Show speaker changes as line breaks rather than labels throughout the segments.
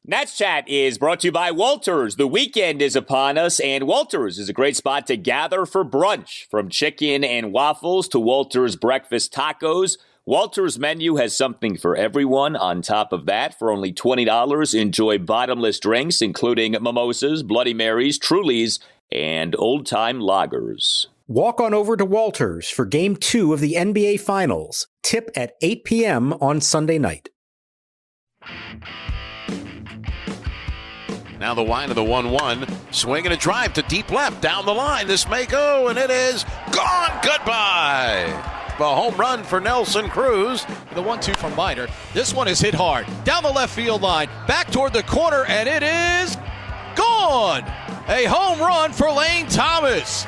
Nats Chat is brought to you by Walters. The weekend is upon us, and Walters is a great spot to gather for brunch. From chicken and waffles to Walters breakfast tacos, Walters' menu has something for everyone. On top of that, for only $20, enjoy bottomless drinks, including mimosas, Bloody Marys, Trulies, and old-time lagers.
Walk on over to Walters for Game 2 of the NBA Finals. Tip at 8 p.m. on Sunday night.
Now the line of the 1-1. Swing and a drive to deep left. Down the line. This may go, and it is gone. Goodbye. A home run for Nelson Cruz.
The 1-2 from Minor. This one is hit hard. Down the left field line. Back toward the corner, and it is gone. A home run for Lane Thomas.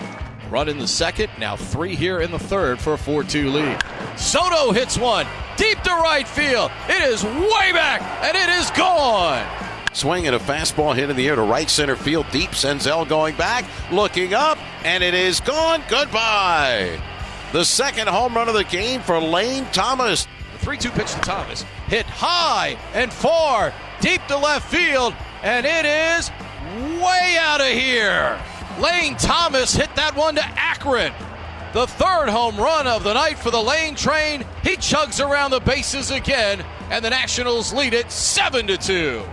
Run in the second. Now 3 here in the third for a 4-2 lead. Soto hits one. Deep to right field. It is way back, and it is gone.
Swing and a fastball hit in the air to right center field. Deep. Senzel going back, looking up, and it is gone. Goodbye. The second home run of the game for Lane Thomas.
The 3-2 pitch to Thomas. Hit high and far, deep to left field, and it is way out of here. Lane Thomas hit that one to Akron. The third home run of the night for the Lane train. He chugs around the bases again, and the Nationals lead it 7-2.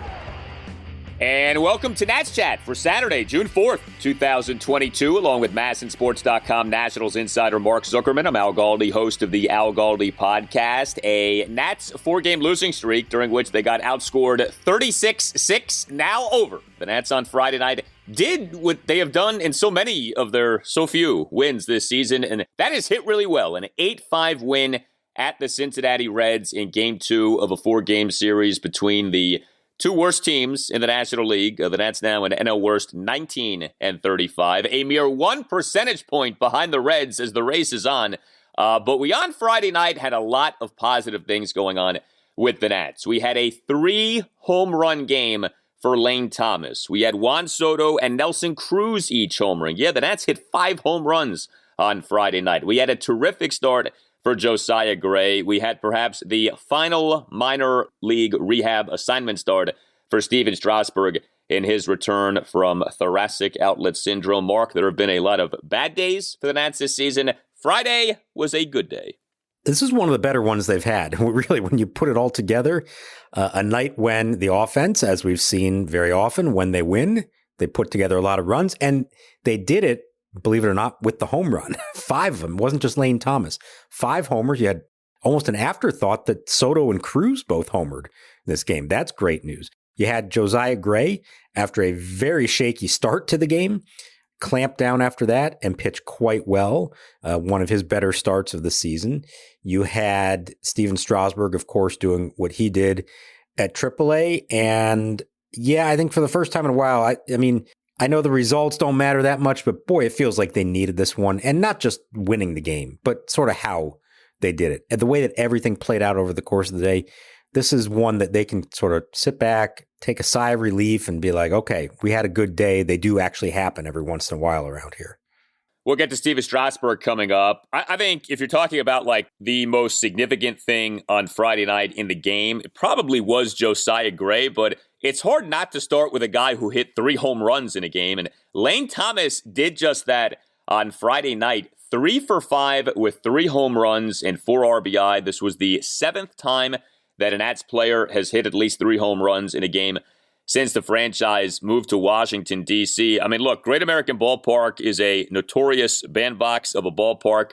And welcome to Nats Chat for Saturday, June 4th, 2022, along with MASNsports.com Nationals insider Mark Zuckerman. I'm Al Galdi, host of the Al Galdi podcast. A Nats 4-game losing streak during which they got outscored 36-6, now over. The Nats on Friday night did what they have done in so many of their so few wins this season, and that is hit really well. An 8-5 win at the Cincinnati Reds in Game 2 of a 4-game series between the two worst teams in the National League. The Nats now an NL worst 19-35. A mere 1 percentage point behind the Reds as the race is on. But we on Friday night had a lot of positive things going on with the Nats. We had a 3-home run game for Lane Thomas. We had Juan Soto and Nelson Cruz each homering. Yeah, the Nats hit 5 home runs on Friday night. We had a terrific start for Josiah Gray. We had perhaps the final minor league rehab assignment start for Steven Strasburg in his return from thoracic outlet syndrome. Mark, there have been a lot of bad days for the Nats this season. Friday was a good day.
This is one of the better ones they've had. Really, when you put it all together, a night when the offense, as we've seen very often, when they win, they put together a lot of runs, and they did it, believe it or not, with the home run. 5 of them. It wasn't just Lane Thomas. 5 homers. You had almost an afterthought that Soto and Cruz both homered in this game. That's great news. You had Josiah Gray, after a very shaky start to the game, clamp down after that and pitch quite well. One of his better starts of the season. You had Steven Strasburg, of course, doing what he did at AAA. And yeah, I think for the first time in a while, I mean, I know the results don't matter that much, but boy, it feels like they needed this one. And not just winning the game, but sort of how they did it. And the way that everything played out over the course of the day, this is one that they can sort of sit back, take a sigh of relief and be like, okay, we had a good day. They do actually happen every once in a while around here.
We'll get to Steven Strasburg coming up. I think if you're talking about like the most significant thing on Friday night in the game, it probably was Josiah Gray, but it's hard not to start with a guy who hit 3 home runs in a game. And Lane Thomas did just that on Friday night. 3 for 5 with 3 home runs and 4 RBI. This was the 7th time that a Nats player has hit at least 3 home runs in a game since the franchise moved to Washington, D.C. I mean, look, Great American Ballpark is a notorious bandbox of a ballpark.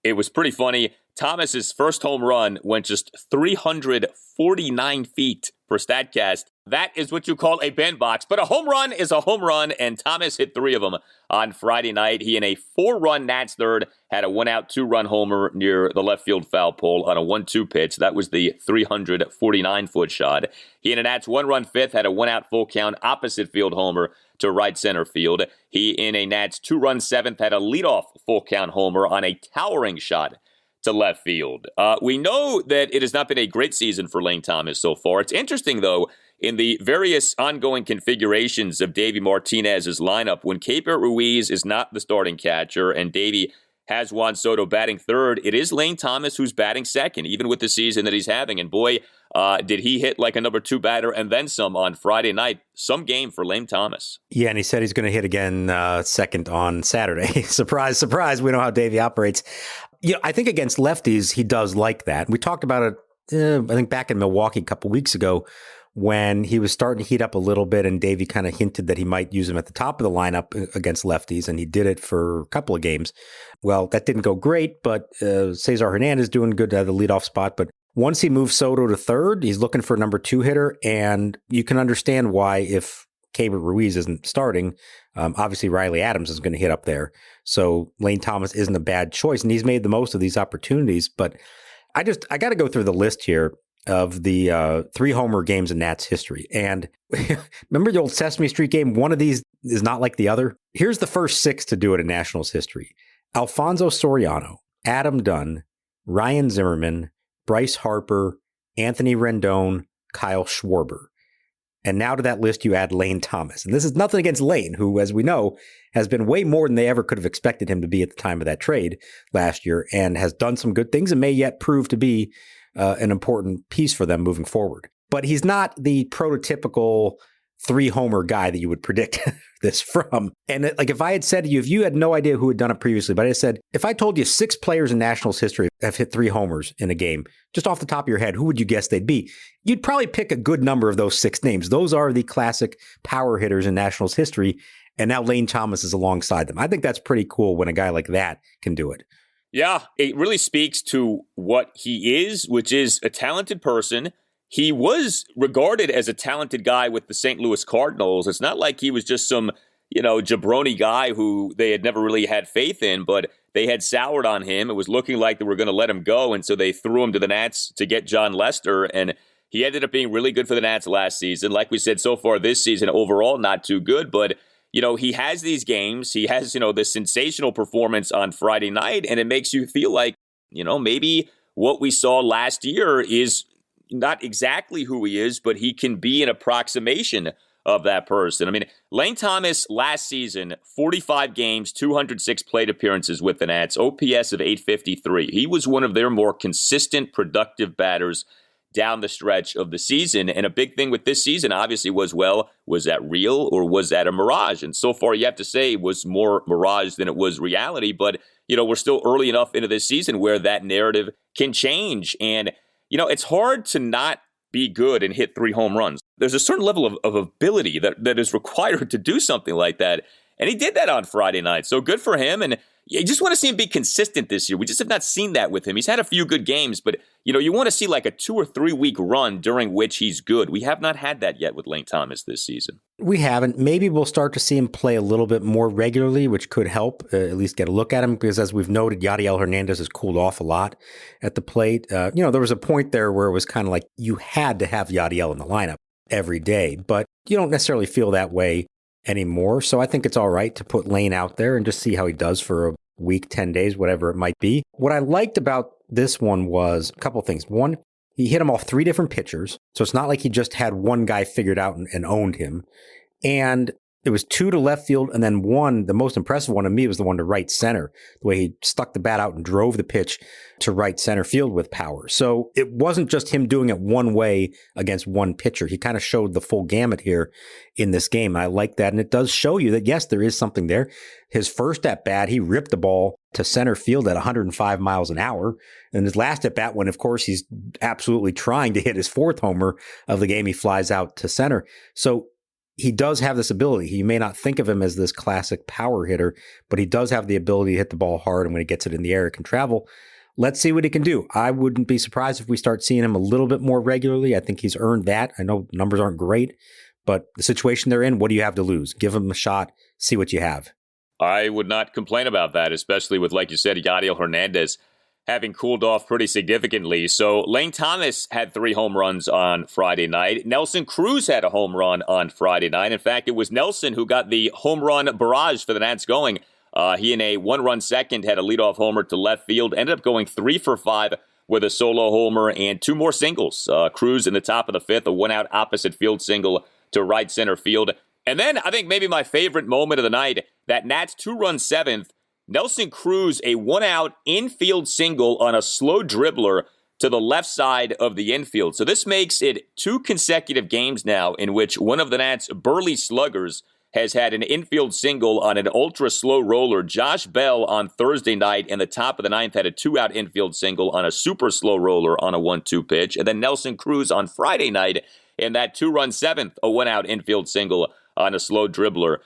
It was pretty funny. Thomas's first home run went just 349 feet per StatCast. That is what you call a bandbox. But a home run is a home run, and Thomas hit 3 of them on Friday night. He, in a 4-run Nats third, had a 1-out, 2-run homer near the left field foul pole on a 1-2 pitch. That was the 349-foot shot. He, in a Nats 1-run fifth, had a 1-out full count opposite field homer to right center field. He, in a Nats 2-run seventh, had a leadoff full count homer on a towering shot to left field. We know that it has not been a great season for Lane Thomas so far. It's interesting, though, in the various ongoing configurations of Davey Martinez's lineup, when Keibert Ruiz is not the starting catcher and Davey has Juan Soto batting third, it is Lane Thomas who's batting second, even with the season that he's having. And boy, did he hit like a number 2 batter and then some on Friday night. Some game for Lane Thomas.
Yeah, and he said he's going to hit again second on Saturday. Surprise, surprise. We know how Davey operates. I think against lefties, he does like that. We talked about it, I think, back in Milwaukee a couple weeks ago when he was starting to heat up a little bit, and Davey kind of hinted that he might use him at the top of the lineup against lefties, and he did it for a couple of games. Well, that didn't go great, but Cesar Hernandez doing good to have the leadoff spot. But once he moves Soto to third, he's looking for a number 2 hitter, and you can understand why if Keibert Ruiz isn't starting, obviously Riley Adams is going to hit up there. So Lane Thomas isn't a bad choice, and he's made the most of these opportunities. But I got to go through the list here of the 3 homer games in Nats history. And remember the old Sesame Street game? One of these is not like the other. Here's the first 6 to do it in Nationals history. Alfonso Soriano, Adam Dunn, Ryan Zimmerman, Bryce Harper, Anthony Rendon, Kyle Schwarber. And now to that list, you add Lane Thomas. And this is nothing against Lane, who, as we know, has been way more than they ever could have expected him to be at the time of that trade last year, and has done some good things and may yet prove to be an important piece for them moving forward. But he's not the prototypical 3-homer guy that you would predict this from. And if I had said to you, if you had no idea who had done it previously, but I said, if I told you 6 players in Nationals history have hit 3 homers in a game, just off the top of your head, who would you guess they'd be? You'd probably pick a good number of those 6 names. Those are the classic power hitters in Nationals history. And now Lane Thomas is alongside them. I think that's pretty cool when a guy like that can do it.
Yeah, it really speaks to what he is, which is a talented person. He was regarded as a talented guy with the St. Louis Cardinals. It's not like he was just some, jabroni guy who they had never really had faith in, but they had soured on him. It was looking like they were going to let him go, and so they threw him to the Nats to get John Lester, and he ended up being really good for the Nats last season. Like we said, so far this season, overall, not too good, but he has these games. He has, the sensational performance on Friday night, and it makes you feel like, maybe what we saw last year is not exactly who he is, but he can be an approximation of that person. I mean, Lane Thomas last season, 45 games, 206 plate appearances with the Nats, OPS of 853. He was one of their more consistent, productive batters down the stretch of the season. And a big thing with this season, obviously, was that real or was that a mirage? And so far, you have to say it was more mirage than it was reality. But, we're still early enough into this season where that narrative can change. And it's hard to not be good and hit 3 home runs. There's a certain level of ability that is required to do something like that. And he did that on Friday night. So good for him. And you just want to see him be consistent this year. We just have not seen that with him. He's had a few good games, but you want to see like a 2 or 3 week run during which he's good. We have not had that yet with Lane Thomas this season.
We haven't. Maybe we'll start to see him play a little bit more regularly, which could help at least get a look at him, because as we've noted, Yadiel Hernandez has cooled off a lot at the plate. There was a point there where it was kind of like you had to have Yadiel in the lineup every day, but you don't necessarily feel that way anymore. So I think it's all right to put Lane out there and just see how he does for a week, 10 days, whatever it might be. What I liked about this one was a couple of things. One, he hit him off 3 different pitchers. So it's not like he just had one guy figured out and owned him. And it was 2 to left field, and then 1, the most impressive one to me was the one to right center, the way he stuck the bat out and drove the pitch to right center field with power. So it wasn't just him doing it one way against one pitcher. He kind of showed the full gamut here in this game. I like that, and it does show you that, yes, there is something there. His first at-bat, he ripped the ball to center field at 105 miles an hour. And his last at-bat, when, of course, he's absolutely trying to hit his 4th homer of the game, he flies out to center. So he does have this ability. You may not think of him as this classic power hitter, but he does have the ability to hit the ball hard, and when he gets it in the air, it can travel. Let's see what he can do. I wouldn't be surprised if we start seeing him a little bit more regularly. I think he's earned that. I know numbers aren't great, but the situation they're in, what do you have to lose? Give him a shot, see what you have.
I would not complain about that, especially with, like you said, Yadiel Hernandez having cooled off pretty significantly. So Lane Thomas had 3 home runs on Friday night. Nelson Cruz had a home run on Friday night. In fact, it was Nelson who got the home run barrage for the Nats going. He in a 1-run second had a leadoff homer to left field, ended up going 3 for 5 with a solo homer and 2 more singles. Cruz in the top of the 5th, a 1-out opposite field single to right center field. And then I think maybe my favorite moment of the night, that Nats 2-run 7th, Nelson Cruz, a one-out infield single on a slow dribbler to the left side of the infield. So this makes it 2 consecutive games now in which one of the Nats' burly sluggers has had an infield single on an ultra-slow roller. Josh Bell on Thursday night in the top of the ninth had a 2-out infield single on a super slow roller on a 1-2 pitch. And then Nelson Cruz on Friday night in that 2-run seventh, a 1-out infield single on a slow dribbler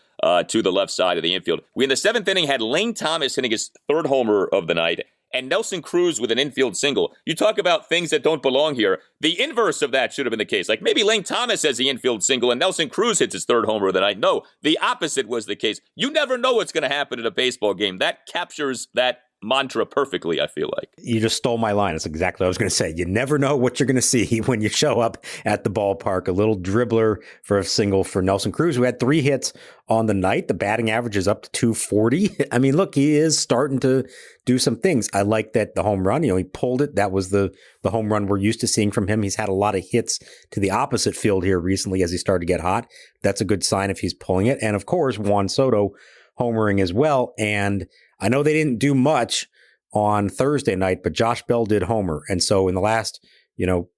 to the left side of the infield. We, in the 7th inning, had Lane Thomas hitting his 3rd homer of the night, and Nelson Cruz with an infield single. You talk about things that don't belong here. The inverse of that should have been the case. Like maybe Lane Thomas has the infield single and Nelson Cruz hits his 3rd homer of the night. No, the opposite was the case. You never know what's going to happen in a baseball game. That captures that mantra perfectly, I feel like.
You just stole my line. That's exactly what I was going to say. You never know what you're going to see when you show up at the ballpark. A little dribbler for a single for Nelson Cruz, who had 3 hits on the night. The batting average is up to 240. I mean, look, he is starting to do some things. I like that the home run, he pulled it. That was the home run we're used to seeing from him. He's had a lot of hits to the opposite field here recently as he started to get hot. That's a good sign if he's pulling it. And of course, Juan Soto homering as well. And I know they didn't do much on Thursday night, but Josh Bell did homer. And so in the last,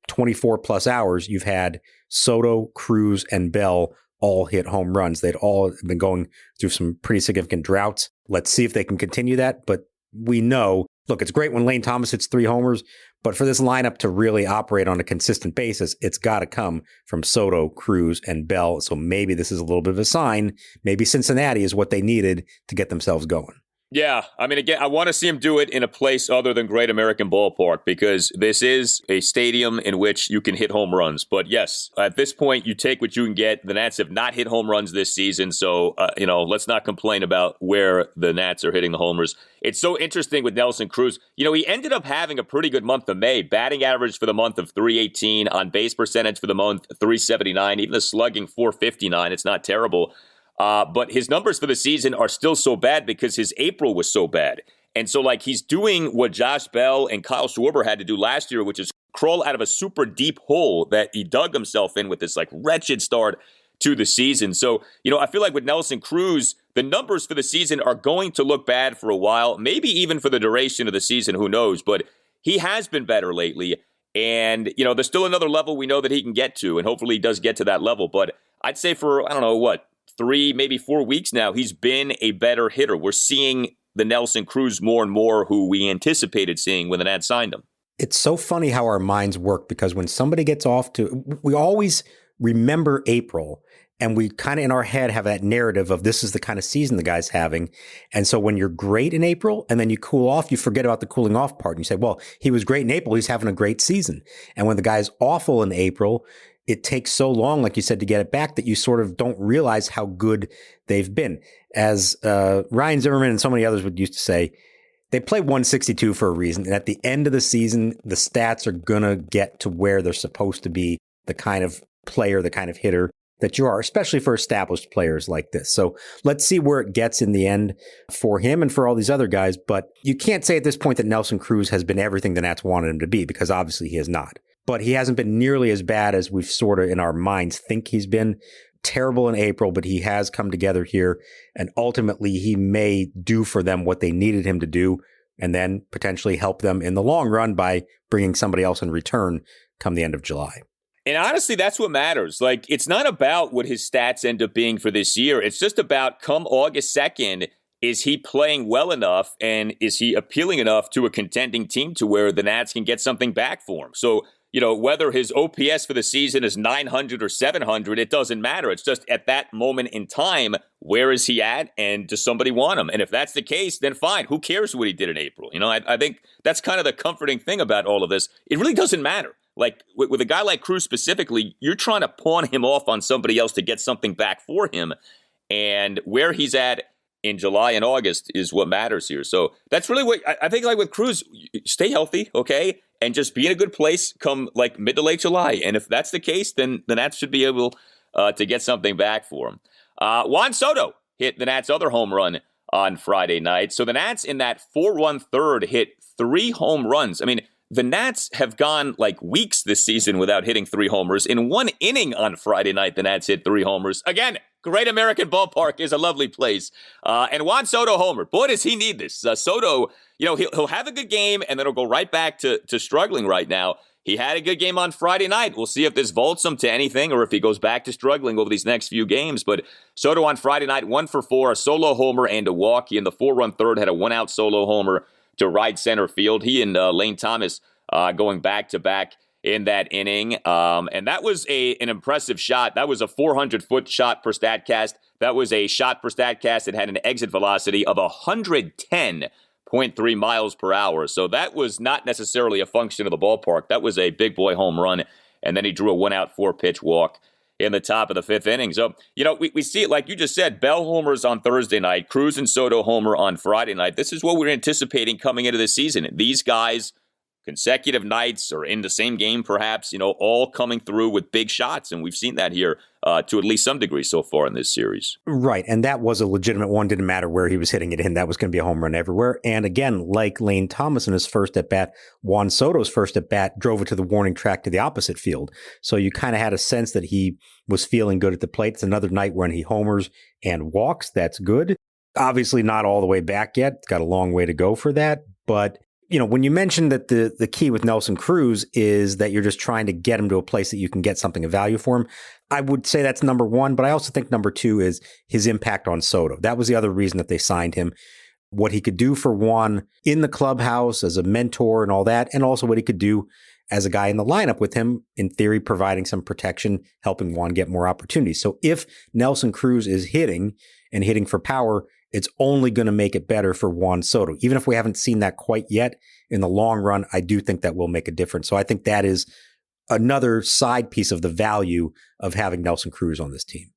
24 plus hours, you've had Soto, Cruz, and Bell all hit home runs. They'd all been going through some pretty significant droughts. Let's see if they can continue that. But we know, look, it's great when Lane Thomas hits 3 homers, but for this lineup to really operate on a consistent basis, it's got to come from Soto, Cruz, and Bell. So maybe this is a little bit of a sign. Maybe Cincinnati is what they needed to get themselves going.
Yeah, I mean, again, I want to see him do it in a place other than Great American Ballpark because this is a stadium in which you can hit home runs. But yes, at this point, you take what you can get. The Nats have not hit home runs this season, so, let's not complain about where the Nats are hitting the homers. It's so interesting with Nelson Cruz. He ended up having a pretty good month of May. Batting average for the month of 318, on base percentage for the month 379, even the slugging 459. It's not terrible. But his numbers for the season are still so bad because his April was so bad. And so, he's doing what Josh Bell and Kyle Schwarber had to do last year, which is crawl out of a super deep hole that he dug himself in with this, wretched start to the season. So, I feel like with Nelson Cruz, the numbers for the season are going to look bad for a while, maybe even for the duration of the season, who knows? But he has been better lately. And, there's still another level we know that he can get to, and hopefully he does get to that level. But I'd say for, 3, maybe 4 weeks now, he's been a better hitter. We're seeing the Nelson Cruz more and more who we anticipated seeing when the Nats signed him.
It's so funny how our minds work because when somebody gets off to, we always remember April and we kind of in our head have that narrative of this is the kind of season the guy's having. And so when you're great in April and then you cool off, you forget about the cooling off part. And you say, well, he was great in April. He's having a great season. And when the guy's awful in April, it takes so long, like you said, to get it back that you sort of don't realize how good they've been. As Ryan Zimmerman and so many others would used to say, they play 162 for a reason. And at the end of the season, the stats are going to get to where they're supposed to be, the kind of player, the kind of hitter that you are, especially for established players like this. So let's see where it gets in the end for him and for all these other guys. But you can't say at this point that Nelson Cruz has been everything the Nats wanted him to be, because obviously he has not. But he hasn't been nearly as bad as we've sort of in our minds think he's been. Terrible in April, but he has come together here. And ultimately, he may do for them what they needed him to do and then potentially help them in the long run by bringing somebody else in return come the end of July.
And honestly, that's what matters. It's not about what his stats end up being for this year. It's just about come August 2nd, is he playing well enough and is he appealing enough to a contending team to where the Nats can get something back for him? So, whether his OPS for the season is 900 or 700, it doesn't matter. It's just at that moment in time, where is he at and does somebody want him? And if that's the case, then fine. Who cares what he did in April? I think that's kind of the comforting thing about all of this. It really doesn't matter. With a guy like Cruz specifically, you're trying to pawn him off on somebody else to get something back for him. And where he's at in July and August is what matters here. So that's really what I think, with Cruz, stay healthy, okay? And just be in a good place come mid to late July. And if that's the case, then the Nats should be able to get something back for him. Juan Soto hit the Nats' other home run on Friday night. So the Nats in that 4-1 third hit 3 home runs. I mean, the Nats have gone weeks this season without hitting 3 homers. In 1 inning on Friday night, the Nats hit 3 homers. Again, Great American Ballpark is a lovely place. And Juan Soto homer. Boy, does he need this. Soto, he'll have a good game, and then he'll go right back to struggling right now. He had a good game on Friday night. We'll see if this vaults him to anything or if he goes back to struggling over these next few games. But Soto on Friday night, 1 for 4, a solo homer and a walk. He in the 4-run third had a 1-out solo homer to right center field. He and Lane Thomas going back-to-back in that inning. And that was an impressive shot. That was a 400-foot shot per StatCast. That was a shot per StatCast that had an exit velocity of 110.3 miles per hour. So that was not necessarily a function of the ballpark. That was a big boy home run. And then he drew a 1-out 4-pitch walk in the top of the 5th inning. So, we see it like you just said, Bell homers on Thursday night, Cruz and Soto homer on Friday night. This is what we're anticipating coming into this season. These guys, consecutive nights or in the same game perhaps, all coming through with big shots. And we've seen that here to at least some degree so far in this series.
Right. And that was a legitimate one. Didn't matter where he was hitting it in. That was going to be a home run everywhere. And again, like Lane Thomas in his first at bat, Juan Soto's first at bat drove it to the warning track to the opposite field. So you kind of had a sense that he was feeling good at the plate. It's another night when he homers and walks. That's good. Obviously not all the way back yet. It's got a long way to go for that. But when you mentioned that the key with Nelson Cruz is that you're just trying to get him to a place that you can get something of value for him, I would say that's number one. But I also think number two is his impact on Soto. That was the other reason that they signed him. What he could do for Juan in the clubhouse as a mentor and all that, and also what he could do as a guy in the lineup with him, in theory, providing some protection, helping Juan get more opportunities. So if Nelson Cruz is hitting and hitting for power, it's only going to make it better for Juan Soto. Even if we haven't seen that quite yet, in the long run, I do think that will make a difference. So I think that is another side piece of the value of having Nelson Cruz on this team.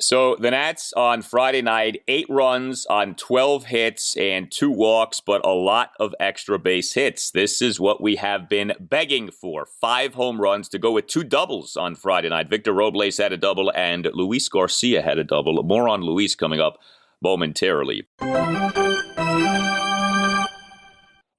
So the Nats on Friday night, 8 runs on 12 hits and 2 walks, but a lot of extra base hits. This is what we have been begging for. 5 home runs to go with 2 doubles on Friday night. Victor Robles had a double and Luis Garcia had a double. More on Luis coming up momentarily.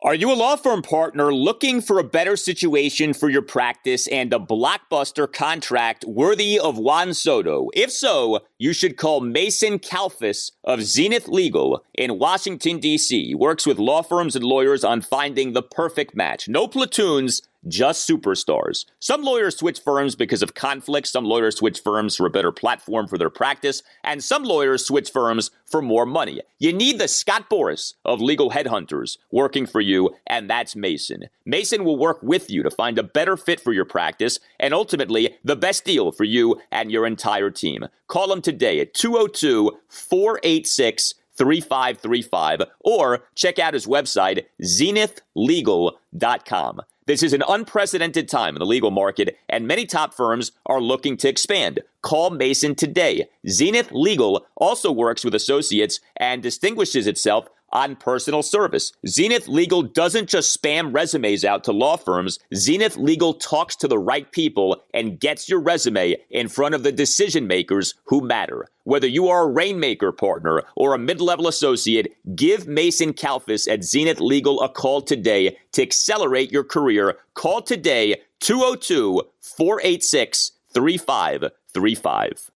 Are you a law firm partner looking for a better situation for your practice and a blockbuster contract worthy of Juan Soto? If so, you should call Mason Kalfas of Zenith Legal in Washington, D.C. He works with law firms and lawyers on finding the perfect match. No platoons, just superstars. Some lawyers switch firms because of conflicts. Some lawyers switch firms for a better platform for their practice. And some lawyers switch firms for more money. You need the Scott Boras of legal headhunters working for you, and that's Mason. Mason will work with you to find a better fit for your practice and ultimately the best deal for you and your entire team. Call him today at 202-486-3535 or check out his website, zenithlegal.com. This is an unprecedented time in the legal market, and many top firms are looking to expand. Call Mason today. Zenith Legal also works with associates and distinguishes itself on personal service. Zenith Legal doesn't just spam resumes out to law firms. Zenith Legal talks to the right people and gets your resume in front of the decision makers who matter. Whether you are a Rainmaker partner or a mid-level associate, give Mason Kalfas at Zenith Legal a call today to accelerate your career. Call today, 202-486-3535.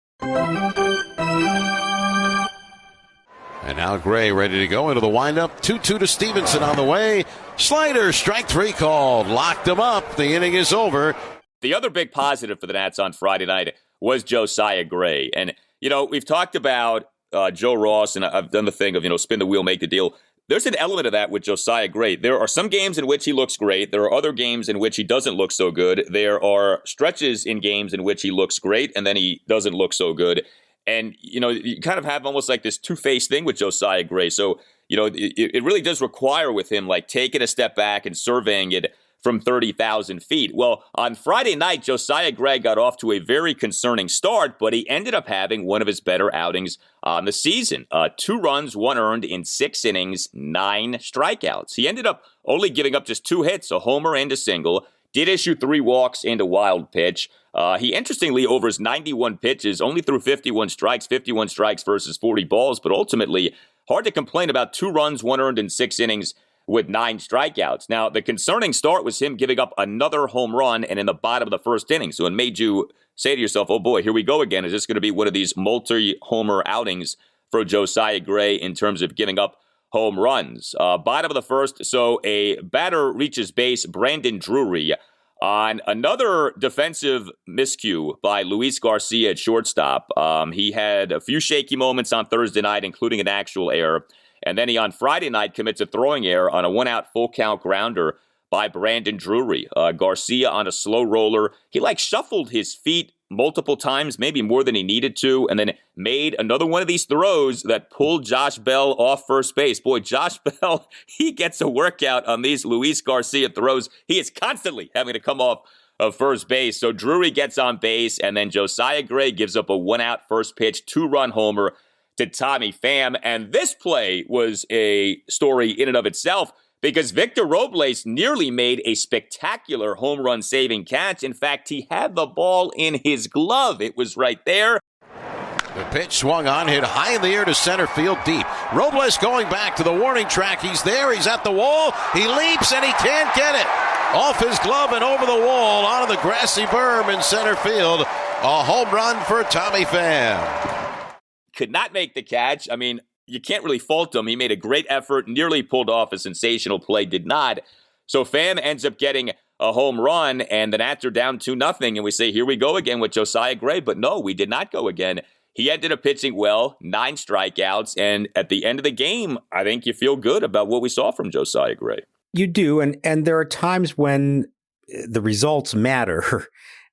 And now Gray ready to go into the windup. 2-2 to Stevenson on the way. Slider, strike 3 called. Locked him up. The inning is over.
The other big positive for the Nats on Friday night was Josiah Gray. And, we've talked about Joe Ross, and I've done the thing of, spin the wheel, make the deal. There's an element of that with Josiah Gray. There are some games in which he looks great. There are other games in which he doesn't look so good. There are stretches in games in which he looks great, and then he doesn't look so good. And, you kind of have almost like this two-faced thing with Josiah Gray. So, it really does require with him, like, taking a step back and surveying it from 30,000 feet. Well, on Friday night, Josiah Gray got off to a very concerning start, but he ended up having one of his better outings on the season. 2 runs, 1 earned in 6 innings, 9 strikeouts. He ended up only giving up just 2 hits, a homer and a single. Did issue 3 walks and a wild pitch. He interestingly, over his 91 pitches, only threw 51 strikes versus 40 balls, but ultimately, hard to complain about 2 runs, 1 earned in 6 innings, with 9 strikeouts. Now, the concerning start was him giving up another home run and in the bottom of the first inning. So it made you say to yourself, oh boy, here we go again. Is this going to be one of these multi-homer outings for Josiah Gray in terms of giving up home runs? Bottom of the first, so a batter reaches base, Brandon Drury, on another defensive miscue by Luis Garcia at shortstop. He had a few shaky moments on Thursday night, including an actual error. And then he, on Friday night, commits a throwing error on a one-out full-count grounder by Brandon Drury. Garcia on a slow roller. He, shuffled his feet multiple times, maybe more than he needed to, and then made another one of these throws that pulled Josh Bell off first base. Boy, Josh Bell, he gets a workout on these Luis Garcia throws. He is constantly having to come off of first base. So Drury gets on base, and then Josiah Gray gives up a one-out first pitch, 2-run homer to Tommy Pham. And this play was a story in and of itself because Victor Robles nearly made a spectacular home run saving catch. In fact, he had the ball in his glove. It was right there.
The pitch swung on, hit high in the air to center field deep. Robles going back to the warning track. He's there. He's at the wall. He leaps and he can't get it. Off his glove and over the wall onto the grassy berm in center field. A home run for Tommy Pham.
Could not make the catch. I mean, you can't really fault him. He made a great effort, nearly pulled off a sensational play, did not. So Pham ends up getting a home run, and the Nats are down 2-0, and we say, here we go again with Josiah Gray. But no, we did not go again. He ended up pitching well, 9 strikeouts, and at the end of the game, I think you feel good about what we saw from Josiah Gray.
You do, and there are times when the results matter,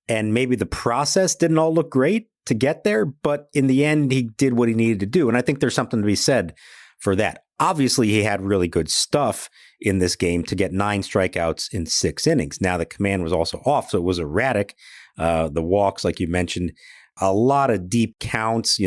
and maybe the process didn't all look great to get there, but in the end, he did what he needed to do. And I think there's something to be said for that. Obviously, he had really good stuff in this game to get 9 strikeouts in 6 innings. Now, the command was also off, so it was erratic. The walks, like you mentioned, a lot of deep counts,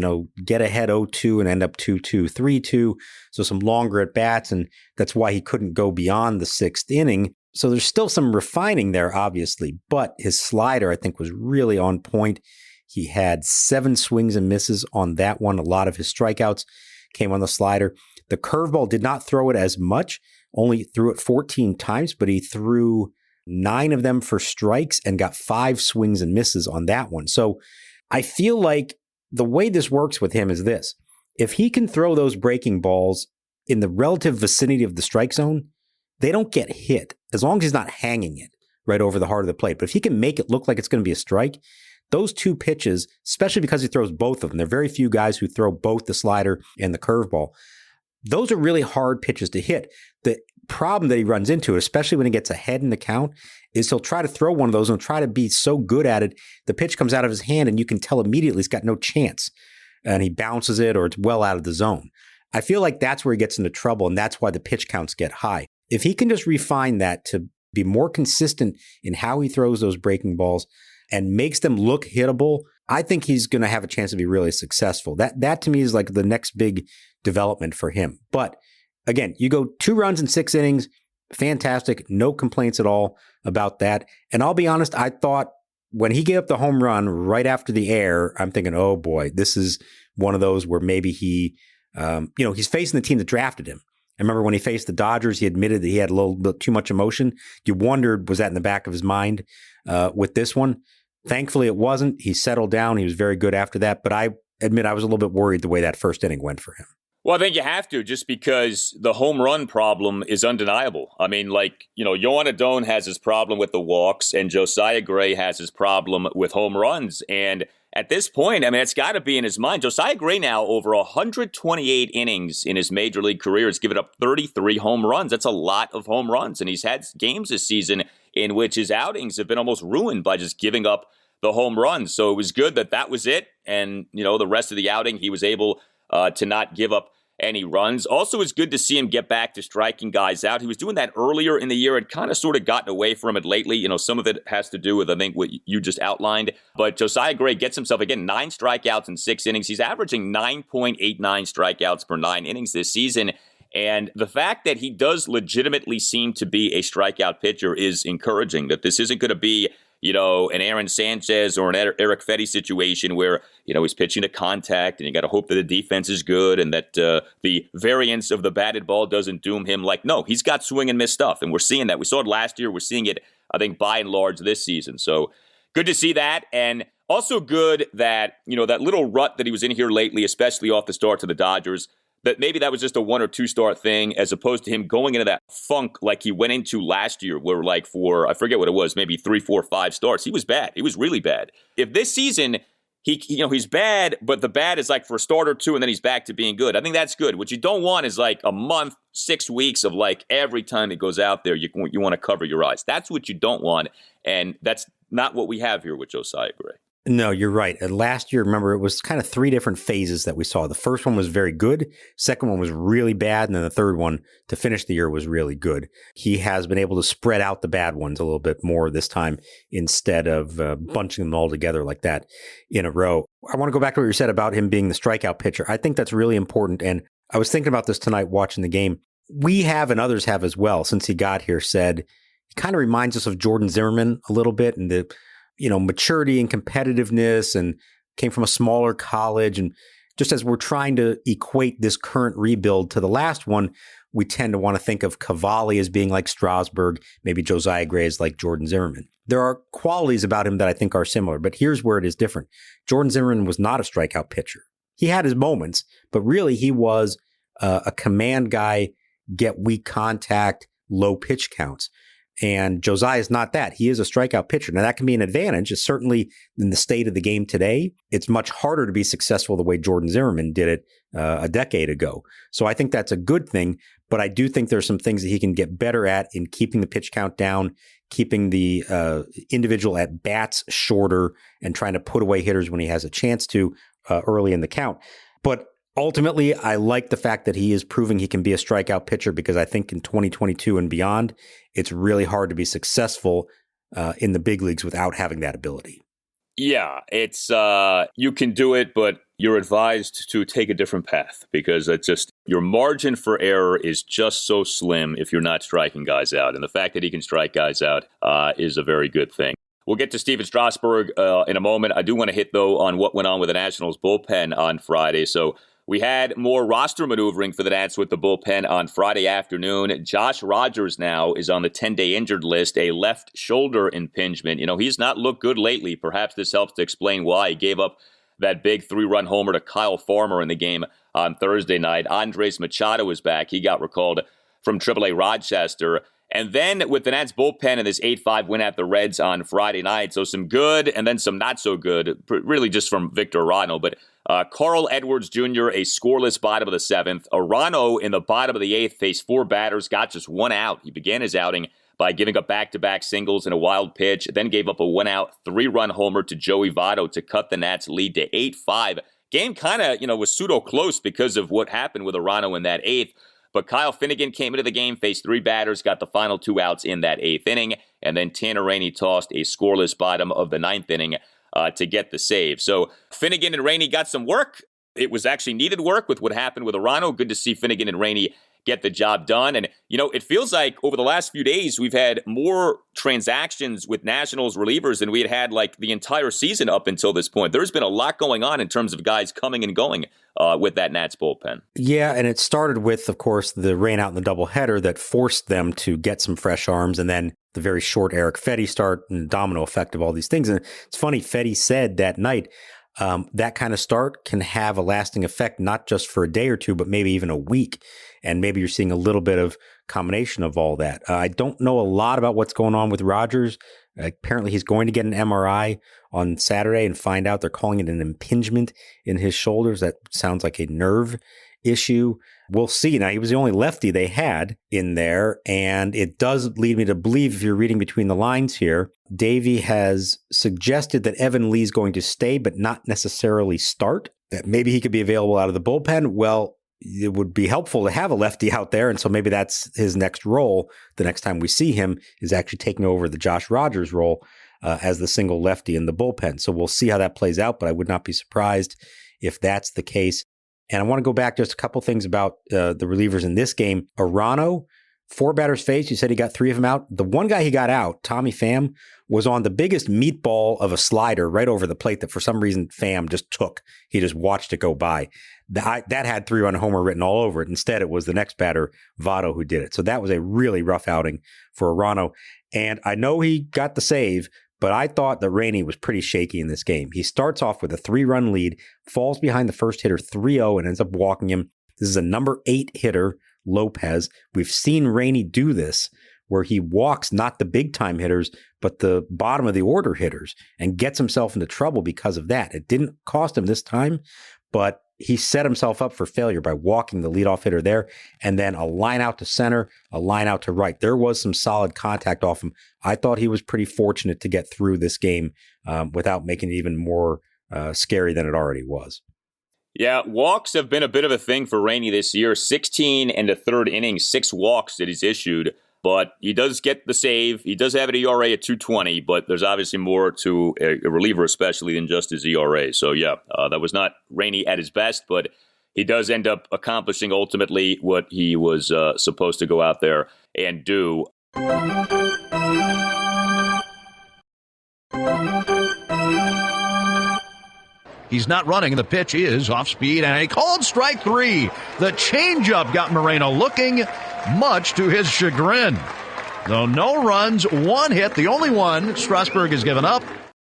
get ahead 0-2 and end up 2-2, 3-2. So some longer at bats, and that's why he couldn't go beyond the 6th inning. So there's still some refining there, obviously, but his slider, I think, was really on point. He had 7 swings and misses on that one. A lot of his strikeouts came on the slider. The curveball did not throw it as much, only threw it 14 times, but he threw 9 of them for strikes and got 5 swings and misses on that one. So I feel like the way this works with him is this. If he can throw those breaking balls in the relative vicinity of the strike zone, they don't get hit as long as he's not hanging it right over the heart of the plate. But if he can make it look like it's going to be a strike, those 2 pitches, especially because he throws both of them, there are very few guys who throw both the slider and the curveball. Those are really hard pitches to hit. The problem that he runs into, especially when he gets ahead in the count, is he'll try to throw one of those and try to be so good at it, the pitch comes out of his hand and you can tell immediately he's got no chance. And he bounces it or it's well out of the zone. I feel like that's where he gets into trouble, and that's why the pitch counts get high. If he can just refine that to be more consistent in how he throws those breaking balls and makes them look hittable, I think he's going to have a chance to be really successful. That to me is like the next big development for him. But again, you go 2 runs in 6 innings, fantastic, no complaints at all about that. And I'll be honest, I thought when he gave up the home run right after the air, I'm thinking, oh boy, this is one of those where maybe he, he's facing the team that drafted him. I remember when he faced the Dodgers, he admitted that he had a little bit too much emotion. You wondered, was that in the back of his mind with this one? Thankfully, it wasn't. He settled down. He was very good after that. But I admit I was a little bit worried the way that first inning went for him.
Well, I think you have to, just because the home run problem is undeniable. I mean, Yohan Adon has his problem with the walks, and Josiah Gray has his problem with home runs. And at this point, I mean, it's got to be in his mind. Josiah Gray now, over 128 innings in his major league career, has given up 33 home runs. That's a lot of home runs. And he's had games this season in which his outings have been almost ruined by just giving up the home runs. So it was good that was it. And, the rest of the outing, he was able to not give up any runs. Also, it's good to see him get back to striking guys out. He was doing that earlier in the year. Had kind of sort of gotten away from it lately. Some of it has to do with, I think, what you just outlined. But Josiah Gray gets himself, again, 9 strikeouts in 6 innings. He's averaging 9.89 strikeouts per 9 innings this season. And the fact that he does legitimately seem to be a strikeout pitcher is encouraging, that this isn't going to be an Aaron Sanchez or an Eric Fetty situation where, he's pitching to contact and you got to hope that the defense is good and that the variance of the batted ball doesn't doom him. No, he's got swing and miss stuff. And we're seeing that. We saw it last year. We're seeing it, I think, by and large this season. So good to see that. And also good that, that little rut that he was in here lately, especially off the start to the Dodgers, that maybe that was just a 1 or 2 start thing as opposed to him going into that funk like he went into last year where for, I forget what it was, maybe 3, 4, 5 starts. He was bad. He was really bad. If this season, he's bad, but the bad is for a start or 2 and then he's back to being good. I think that's good. What you don't want is a month, 6 weeks of every time he goes out there, you want to cover your eyes. That's what you don't want. And that's not what we have here with Josiah Gray.
No, you're right. Last year, remember, it was kind of 3 different phases that we saw. The first one was very good. Second one was really bad. And then the third one to finish the year was really good. He has been able to spread out the bad ones a little bit more this time instead of bunching them all together like that in a row. I want to go back to what you said about him being the strikeout pitcher. I think that's really important. And I was thinking about this tonight watching the game. We have, and others have as well, since he got here, said he kind of reminds us of Jordan Zimmerman a little bit and the maturity and competitiveness, and came from a smaller college. And just as we're trying to equate this current rebuild to the last one, we tend to want to think of Cavalli as being like Strasburg, maybe Josiah Gray is like Jordan Zimmerman. There are qualities about him that I think are similar, but here's where it is different. Jordan Zimmerman was not a strikeout pitcher. He had his moments, but really he was a command guy, get weak contact, low pitch counts. And Josiah is not that. He is a strikeout pitcher. Now, that can be an advantage. Certainly in the state of the game today, it's much harder to be successful the way Jordan Zimmerman did it a decade ago. So I think that's a good thing. But I do think there's some things that he can get better at in keeping the pitch count down, keeping the individual at bats shorter, and trying to put away hitters when he has a chance to early in the count. But ultimately, I like the fact that he is proving he can be a strikeout pitcher, because I think in 2022 and beyond, it's really hard to be successful in the big leagues without having that ability.
Yeah, it's you can do it, but you're advised to take a different path, because it's just your margin for error is just so slim if you're not striking guys out. And the fact that he can strike guys out is a very good thing. We'll get to Stephen Strasburg in a moment. I do want to hit, though, on what went on with the Nationals bullpen on Friday. So we had more roster maneuvering for the Nats with the bullpen on Friday afternoon. Josh Rogers now is on the 10-day injured list, a left shoulder impingement. He's not looked good lately. Perhaps this helps to explain why he gave up that big 3-run homer to Kyle Farmer in the game on Thursday night. Andres Machado is back. He got recalled from AAA Rochester. And then with the Nats bullpen and this 8-5 win at the Reds on Friday night, so some good and then some not so good, really just from Victor Arano. But Carl Edwards Jr., a scoreless bottom of the 7th. Arano in the bottom of the 8th faced 4 batters, got just 1 out. He began his outing by giving up back-to-back singles and a wild pitch, then gave up a 1-out, 3-run homer to Joey Votto to cut the Nats lead to 8-5. Game kind of, was pseudo-close because of what happened with Arano in that 8th. But Kyle Finnegan came into the game, faced 3 batters, got the final 2 outs in that 8th inning, and then Tanner Rainey tossed a scoreless bottom of the 9th inning to get the save. So Finnegan and Rainey got some work. It was actually needed work with what happened with Arano. Good to see Finnegan and Rainey get the job done. And, it feels like over the last few days, we've had more transactions with Nationals relievers than we had the entire season up until this point. There's been a lot going on in terms of guys coming and going with that Nats bullpen.
Yeah, and it started with, of course, the rain out in the doubleheader that forced them to get some fresh arms, and then the very short Eric Fetty start and domino effect of all these things. And it's funny, Fetty said that night, that kind of start can have a lasting effect, not just for a day or two, but maybe even a week. And maybe you're seeing a little bit of combination of all that. I don't know a lot about what's going on with Rogers. Apparently, he's going to get an MRI on Saturday and find out. They're calling it an impingement in his shoulders. That sounds like a nerve issue. We'll see. Now, he was the only lefty they had in there, and it does lead me to believe, if you're reading between the lines here, Davey has suggested that Evan Lee's going to stay, but not necessarily start, that maybe he could be available out of the bullpen. Well, it would be helpful to have a lefty out there, and so maybe that's his next role. The next time we see him is actually taking over the Josh Rogers role as the single lefty in the bullpen. So we'll see how that plays out, but I would not be surprised if that's the case. And I want to go back just a couple things about the relievers in this game. Arano, 4 batters faced. You said he got 3 of them out. The one guy he got out, Tommy Pham, was on the biggest meatball of a slider right over the plate that for some reason Pham just took. He just watched it go by. That had 3-run homer written all over it. Instead, it was the next batter, Votto, who did it. So that was a really rough outing for Arano. And I know he got the save, but I thought that Rainey was pretty shaky in this game. He starts off with a 3-run lead, falls behind the first hitter 3-0 and ends up walking him. This is a number 8 hitter, Lopez. We've seen Rainey do this where he walks not the big time hitters, but the bottom of the order hitters and gets himself into trouble because of that. It didn't cost him this time, but he set himself up for failure by walking the leadoff hitter there, and then a line out to center, a line out to right. There was some solid contact off him. I thought he was pretty fortunate to get through this game without making it even more scary than it already was.
Yeah, walks have been a bit of a thing for Rainey this year. 16 and a third innings, 6 walks that he's issued. But he does get the save. He does have an ERA at 2.20, but there's obviously more to a reliever especially than just his ERA. So, yeah, that was not Rainey at his best, but he does end up accomplishing ultimately what he was supposed to go out there and do.
He's not running, and the pitch is off speed, and a called strike 3. The changeup got Moreno looking, much to his chagrin. Though no runs, 1 hit, the only one Strasburg has given up.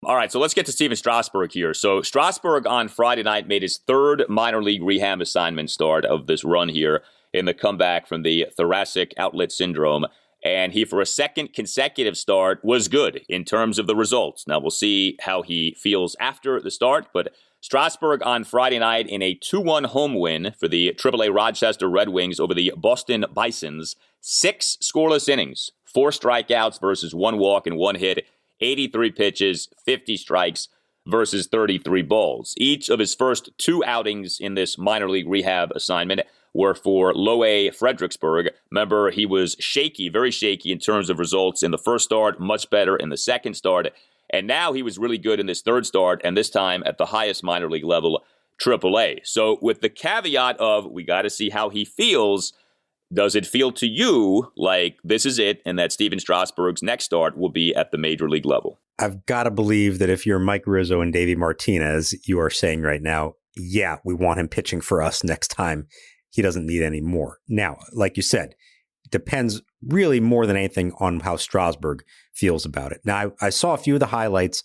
All right, so let's get to Steven Strasburg here. So Strasburg on Friday night made his 3rd minor league rehab assignment start of this run here in the comeback from the thoracic outlet syndrome. And he, for a 2nd consecutive start, was good in terms of the results. Now, we'll see how he feels after the start, but Strasburg on Friday night in a 2-1 home win for the AAA Rochester Red Wings over the Boston Bisons. 6 scoreless innings, 4 strikeouts versus 1 walk and 1 hit, 83 pitches, 50 strikes versus 33 balls. Each of his first 2 outings in this minor league rehab assignment were for Low-A Fredericksburg. Remember, he was shaky, very shaky in terms of results in the first start, much better in the second start. And now he was really good in this 3rd start, and this time at the highest minor league level, AAA. So with the caveat of we got to see how he feels, does it feel to you like this is it and that Steven Strasburg's next start will be at the major league level?
I've got to believe that if you're Mike Rizzo and Davey Martinez, you are saying right now, yeah, we want him pitching for us next time. He doesn't need any more. Now, like you said, it depends really more than anything on how Strasburg feels about it. Now, I saw a few of the highlights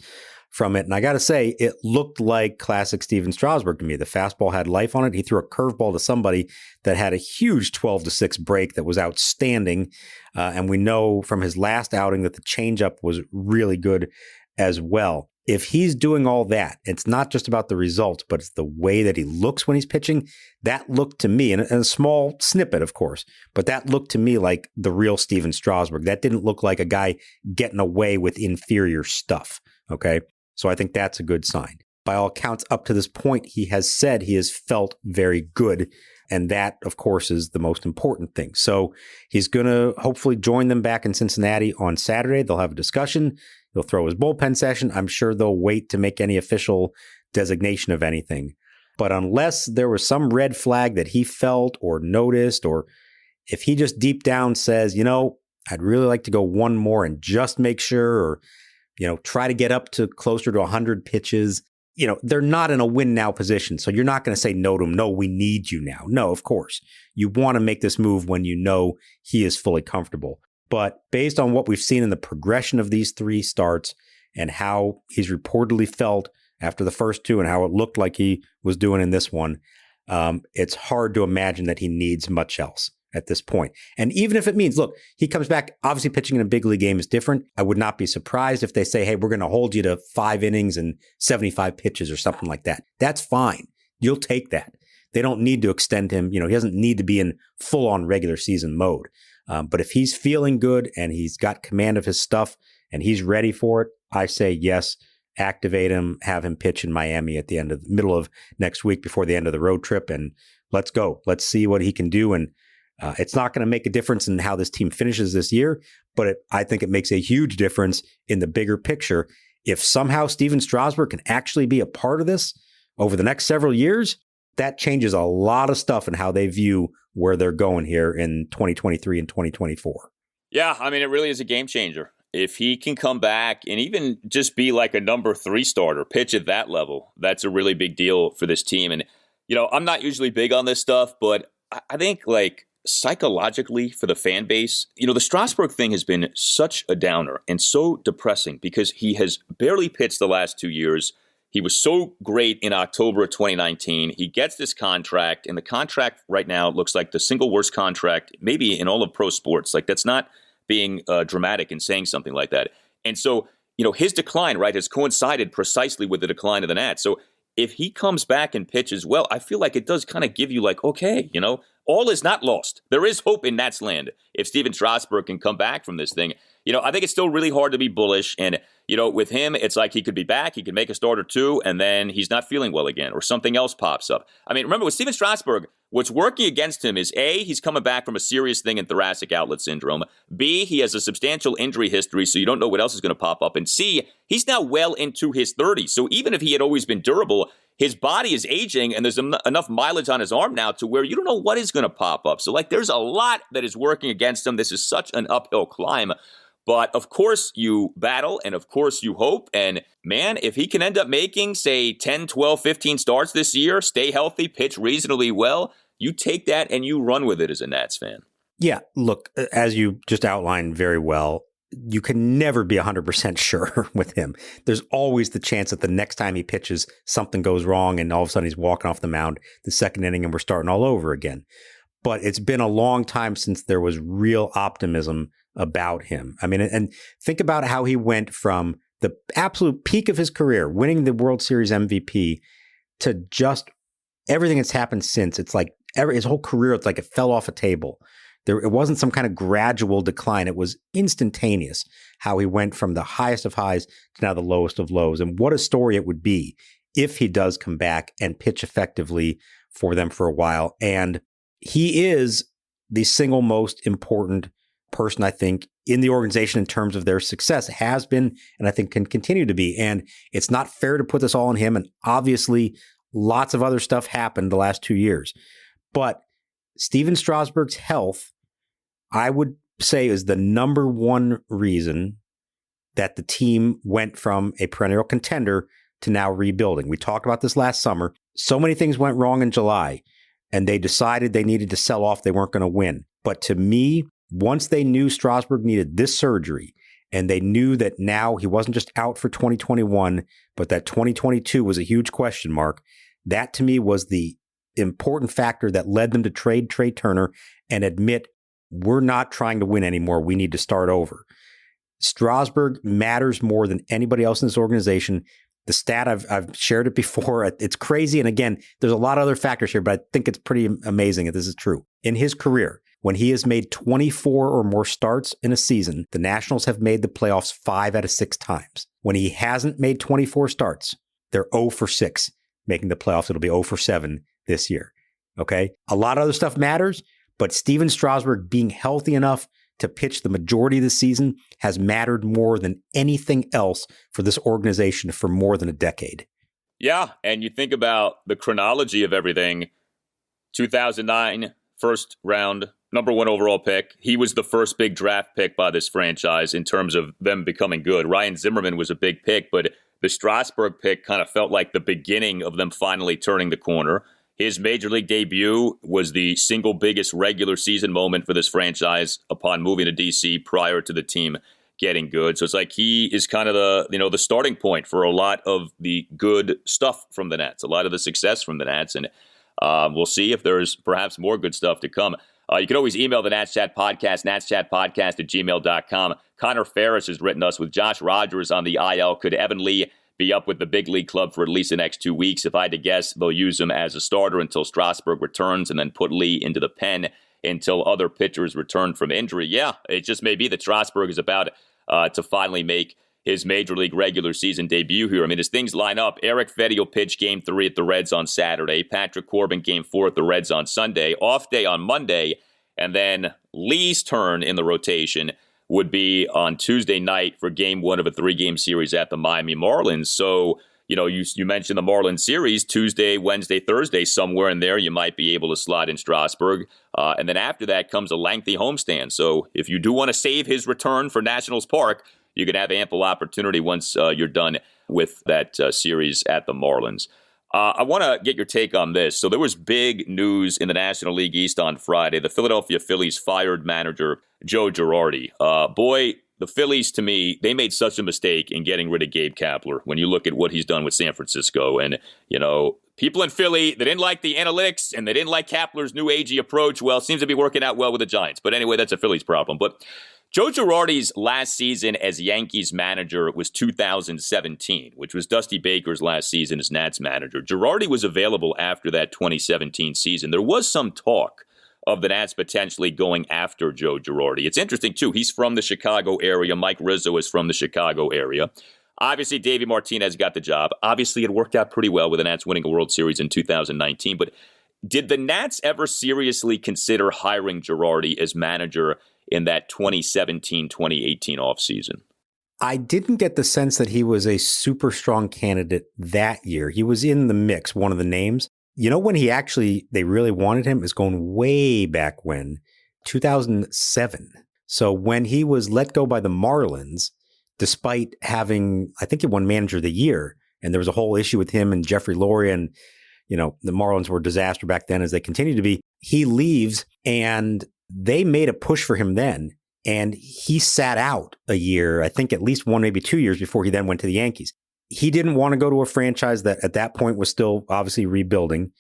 from it, and I got to say, it looked like classic Steven Strasburg to me. The fastball had life on it. He threw a curveball to somebody that had a huge 12-6 break that was outstanding. And we know from his last outing that the changeup was really good as well. If he's doing all that, it's not just about the results, but it's the way that he looks when he's pitching. That looked to me, and a small snippet, of course, but that looked to me like the real Steven Strasburg. That didn't look like a guy getting away with inferior stuff, okay? So I think that's a good sign. By all accounts, up to this point, he has said he has felt very good, and that, of course, is the most important thing. So he's going to hopefully join them back in Cincinnati on Saturday. They'll have a discussion. He'll throw his bullpen session. I'm sure they'll wait to make any official designation of anything. But unless there was some red flag that he felt or noticed, or if he just deep down says, you know, I'd really like to go one more and just make sure, or, you know, try to get up to closer to 100 pitches, you know, they're not in a win now position. So you're not going to say no to him. No, we need you now. No, of course. You want to make this move when you know he is fully comfortable. But based on what we've seen in the progression of these 3 starts and how he's reportedly felt after the first 2 and how it looked like he was doing in this one, it's hard to imagine that he needs much else at this point. And even if it means, look, he comes back, obviously pitching in a big league game is different. I would not be surprised if they say, hey, we're going to hold you to 5 innings and 75 pitches or something like that. That's fine. You'll take that. They don't need to extend him. You know, he doesn't need to be in full on regular season mode. But if he's feeling good and he's got command of his stuff and he's ready for it, I say yes, activate him, have him pitch in Miami at the middle of next week before the end of the road trip, and let's go. Let's see what he can do. And it's not going to make a difference in how this team finishes this year, but I think it makes a huge difference in the bigger picture. If somehow Steven Strasburg can actually be a part of this over the next several years, that changes a lot of stuff in how they view where they're going here in 2023 and 2024.
Yeah, I mean, it really is a game changer. If he can come back and even just be like a number 3 starter, pitch at that level, that's a really big deal for this team. And, I'm not usually big on this stuff, but I think like psychologically for the fan base, the Strasburg thing has been such a downer and so depressing because he has barely pitched the last 2 years. He was so great in October of 2019. He gets this contract, and the contract right now looks like the single worst contract maybe in all of pro sports. Like, that's not being dramatic and saying something like that. And so, his decline, right, has coincided precisely with the decline of the Nats. So if he comes back and pitches well, I feel like it does kind of give you like, okay, all is not lost. There is hope in Nats land if Steven Strasburg can come back from this thing. I think it's still really hard to be bullish. And, with him, it's like he could be back, he could make a start or two, and then he's not feeling well again, or something else pops up. I mean, remember with Steven Strasburg, what's working against him is A, he's coming back from a serious thing in thoracic outlet syndrome. B, he has a substantial injury history, so you don't know what else is going to pop up. And C, he's now well into his 30s. So even if he had always been durable, his body is aging, and there's enough mileage on his arm now to where you don't know what is going to pop up. So, there's a lot that is working against him. This is such an uphill climb. But, of course, you battle, and, of course, you hope. And, man, if he can end up making, say, 10, 12, 15 starts this year, stay healthy, pitch reasonably well, you take that and you run with it as a Nats fan.
Yeah, look, as you just outlined very well, you can never be 100% sure with him. There's always the chance that the next time he pitches, something goes wrong and all of a sudden he's walking off the mound the second inning and we're starting all over again. But it's been a long time since there was real optimism about him. I mean, and think about how he went from the absolute peak of his career, winning the World Series MVP, to just everything that's happened since. It's like his whole career, it's like it fell off a table. It wasn't some kind of gradual decline. It was instantaneous how he went from the highest of highs to now the lowest of lows. And what a story it would be if he does come back and pitch effectively for them for a while. And he is the single most important person, I think, in the organization in terms of their success, has been, and I think can continue to be. And it's not fair to put this all on him. And obviously, lots of other stuff happened the last 2 years. But Steven Strasburg's health, I would say, is the number one reason that the team went from a perennial contender to now rebuilding. We talked about this last summer. So many things went wrong in July, and they decided they needed to sell off. They weren't going to win. But to me, once they knew Strasburg needed this surgery, and they knew that now he wasn't just out for 2021, but that 2022 was a huge question mark, that to me was the important factor that led them to trade Trey Turner and admit, we're not trying to win anymore. We need to start over. Strasburg matters more than anybody else in this organization. The stat, I've shared it before. It's crazy. And again, there's a lot of other factors here, but I think it's pretty amazing if this is true. In his career, when he has made 24 or more starts in a season, the Nationals have made the playoffs 5 out of 6 times. When he hasn't made 24 starts, they're 0 for 6 making the playoffs. It'll be 0 for 7 this year. Okay? A lot of other stuff matters, but Steven Strasburg being healthy enough to pitch the majority of the season has mattered more than anything else for this organization for more than a decade.
Yeah, and you think about the chronology of everything. 2009, first round, number 1 overall pick. He was the first big draft pick by this franchise in terms of them becoming good. Ryan Zimmerman was a big pick, but the Strasburg pick kind of felt like the beginning of them finally turning the corner. His major league debut was the single biggest regular season moment for this franchise upon moving to DC prior to the team getting good. So it's like he is kind of the starting point for a lot of the good stuff from the Nats, a lot of the success from the Nats. And we'll see if there's perhaps more good stuff to come. You can always email the Nats Chat Podcast, natschatpodcast@gmail.com. Connor Ferris has written us, with Josh Rogers on the IL, could Evan Lee be up with the big league club for at least the next 2 weeks? If I had to guess, they'll use him as a starter until Strasburg returns and then put Lee into the pen until other pitchers return from injury. Yeah, it just may be that Strasburg is about to finally make his major league regular season debut here. I mean, as things line up, Eric Fedde will pitch Game 3 at the Reds on Saturday. Patrick Corbin Game 4 at the Reds on Sunday. Off day on Monday. And then Lee's turn in the rotation would be on Tuesday night for Game 1 of a 3-game series at the Miami Marlins. So, you mentioned the Marlins series, Tuesday, Wednesday, Thursday, somewhere in there, you might be able to slot in Strasburg. And then after that comes a lengthy homestand. So if you do want to save his return for Nationals Park, you can have ample opportunity once you're done with that series at the Marlins. I want to get your take on this. So there was big news in the National League East on Friday. The Philadelphia Phillies fired manager Joe Girardi. The Phillies, to me, they made such a mistake in getting rid of Gabe Kapler when you look at what he's done with San Francisco. And, people in Philly, they didn't like the analytics and they didn't like Kapler's new agey approach. Well, it seems to be working out well with the Giants. But anyway, that's a Phillies problem. But Joe Girardi's last season as Yankees manager was 2017, which was Dusty Baker's last season as Nats manager. Girardi was available after that 2017 season. There was some talk of the Nats potentially going after Joe Girardi. It's interesting, too. He's from the Chicago area. Mike Rizzo is from the Chicago area. Obviously, Davey Martinez got the job. Obviously, it worked out pretty well with the Nats winning a World Series in 2019. But did the Nats ever seriously consider hiring Girardi as manager in that 2017-2018 offseason?
I didn't get the sense that he was a super strong candidate that year. He was in the mix, one of the names. When they really wanted him is going way back when, 2007. So when he was let go by the Marlins, despite having, I think he won Manager of the Year, and there was a whole issue with him and Jeffrey Loria, and, the Marlins were a disaster back then as they continue to be. He leaves, and they made a push for him then, and he sat out a year, I think at least 1, maybe 2 years before he then went to the Yankees. He didn't want to go to a franchise that at that point was still obviously rebuilding.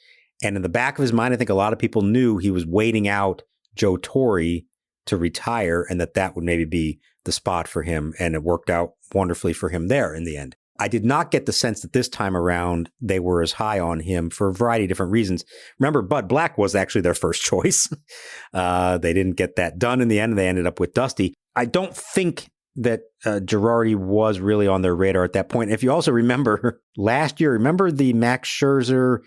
And in the back of his mind, I think a lot of people knew he was waiting out Joe Torre to retire and that would maybe be the spot for him. And it worked out wonderfully for him there in the end. I did not get the sense that this time around they were as high on him for a variety of different reasons. Remember, Bud Black was actually their first choice. They didn't get that done in the end. They ended up with Dusty. I don't think that Girardi was really on their radar at that point. If you also remember last year, remember the Max Scherzer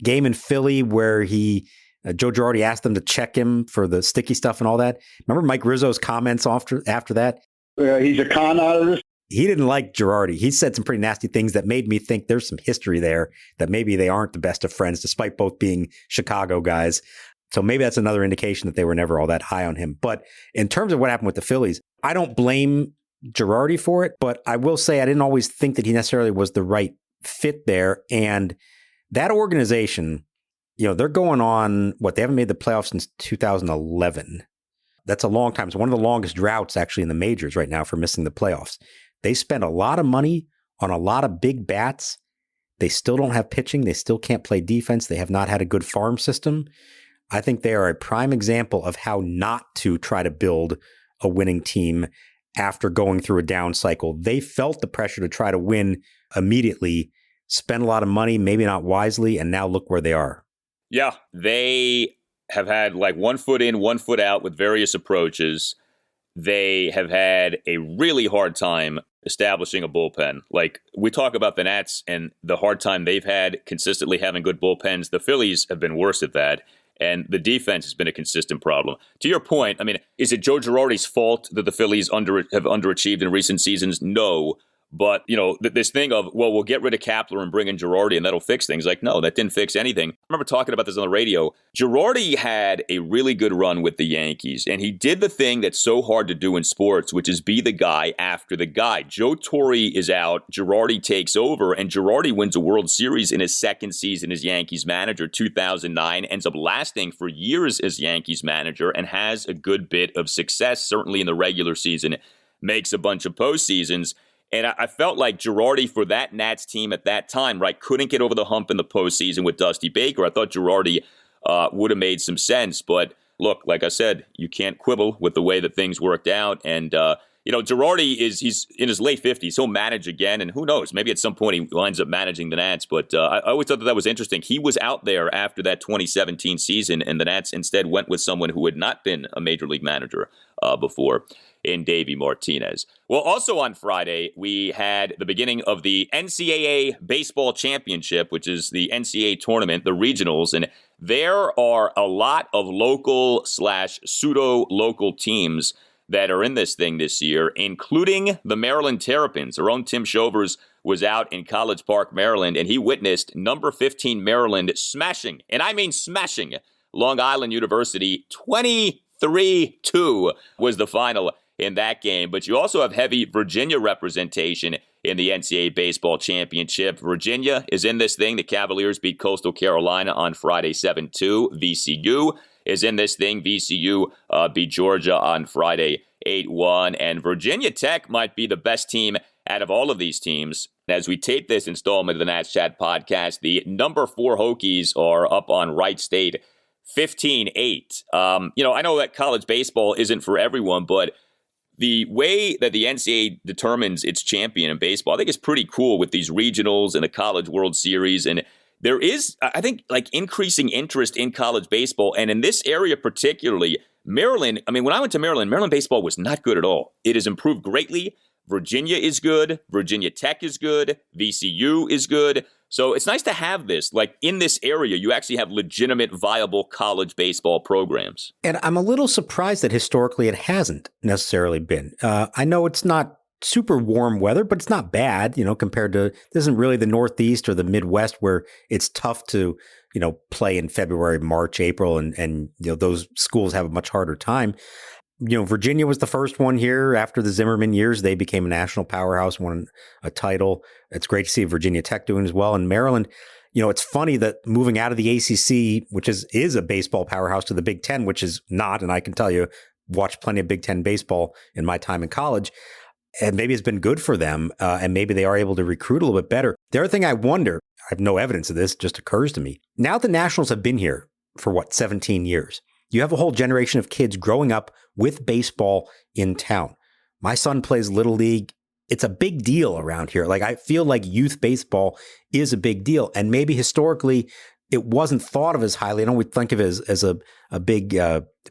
game in Philly where Joe Girardi asked them to check him for the sticky stuff and all that? Remember Mike Rizzo's comments after that?
He's a con artist.
He didn't like Girardi. He said some pretty nasty things that made me think there's some history there, that maybe they aren't the best of friends, despite both being Chicago guys. So maybe that's another indication that they were never all that high on him. But in terms of what happened with the Phillies, I don't blame Girardi for it, but I will say I didn't always think that he necessarily was the right fit there. And that organization, they're going on, they haven't made the playoffs since 2011. That's a long time. It's one of the longest droughts actually in the majors right now for missing the playoffs. They spent a lot of money on a lot of big bats. They still don't have pitching. They still can't play defense. They have not had a good farm system. I think they are a prime example of how not to try to build a winning team after going through a down cycle. They felt the pressure to try to win immediately, spend a lot of money, maybe not wisely, and now look where they are.
Yeah, they have had like 1 foot in, 1 foot out with various approaches. They have had a really hard time establishing a bullpen. Like, we talk about the Nats and the hard time they've had consistently having good bullpens. The Phillies have been worse at that. And the defense has been a consistent problem. To your point, is it Joe Girardi's fault that the Phillies have underachieved in recent seasons? No. But, this thing of, we'll get rid of Kapler and bring in Girardi and that'll fix things. Like, no, that didn't fix anything. I remember talking about this on the radio. Girardi had a really good run with the Yankees, and he did the thing that's so hard to do in sports, which is be the guy after the guy. Joe Torre is out, Girardi takes over, and Girardi wins a World Series in his second season as Yankees manager, 2009, ends up lasting for years as Yankees manager, and has a good bit of success, certainly in the regular season, makes a bunch of postseasons. And I felt like Girardi for that Nats team at that time, right, couldn't get over the hump in the postseason with Dusty Baker. I thought Girardi would have made some sense. But look, like I said, you can't quibble with the way that things worked out. And, Girardi he's in his late 50s. He'll manage again. And who knows, maybe at some point he winds up managing the Nats. But I always thought that was interesting. He was out there after that 2017 season, and the Nats instead went with someone who had not been a major league manager before, in Davey Martinez. Well, also on Friday, we had the beginning of the NCAA Baseball Championship, which is the NCAA tournament, the regionals, and there are a lot of local/pseudo-local teams that are in this thing this year, including the Maryland Terrapins. Our own Tim Shovers was out in College Park, Maryland, and he witnessed number 15 Maryland smashing, and I mean smashing, Long Island University. 23-2 was the final in that game. But you also have heavy Virginia representation in the NCAA baseball championship. Virginia is in this thing. The Cavaliers beat Coastal Carolina on Friday 7-2. VCU is in this thing. VCU beat Georgia on Friday 8-1. And Virginia Tech might be the best team out of all of these teams. As we tape this installment of the Nats Chat podcast, the number 4 Hokies are up on Wright State 15-8. I know that college baseball isn't for everyone, but the way that the NCAA determines its champion in baseball, I think is pretty cool with these regionals and the College World Series. And there is, I think, like increasing interest in college baseball. And in this area particularly, Maryland, when I went to Maryland baseball was not good at all. It has improved greatly. Virginia is good. Virginia Tech is good. VCU is good. So it's nice to have this. Like in this area, you actually have legitimate, viable college baseball programs.
And I'm a little surprised that historically it hasn't necessarily been. I know it's not super warm weather, but it's not bad, compared to, this isn't really the Northeast or the Midwest where it's tough to, play in February, March, April, and those schools have a much harder time. Virginia was the first one here after the Zimmerman years. They became a national powerhouse, won a title. It's great to see Virginia Tech doing as well. And Maryland, it's funny that moving out of the ACC, which is a baseball powerhouse, to the Big Ten, which is not, and I can tell you, watched plenty of Big Ten baseball in my time in college, and maybe it's been good for them, and maybe they are able to recruit a little bit better. The other thing I wonder, I have no evidence of this, just occurs to me. Now the Nationals have been here for 17 years. You have a whole generation of kids growing up with baseball in town. My son plays Little League. It's a big deal around here. Like, I feel like youth baseball is a big deal. And maybe historically it wasn't thought of as highly. I don't think of it as a big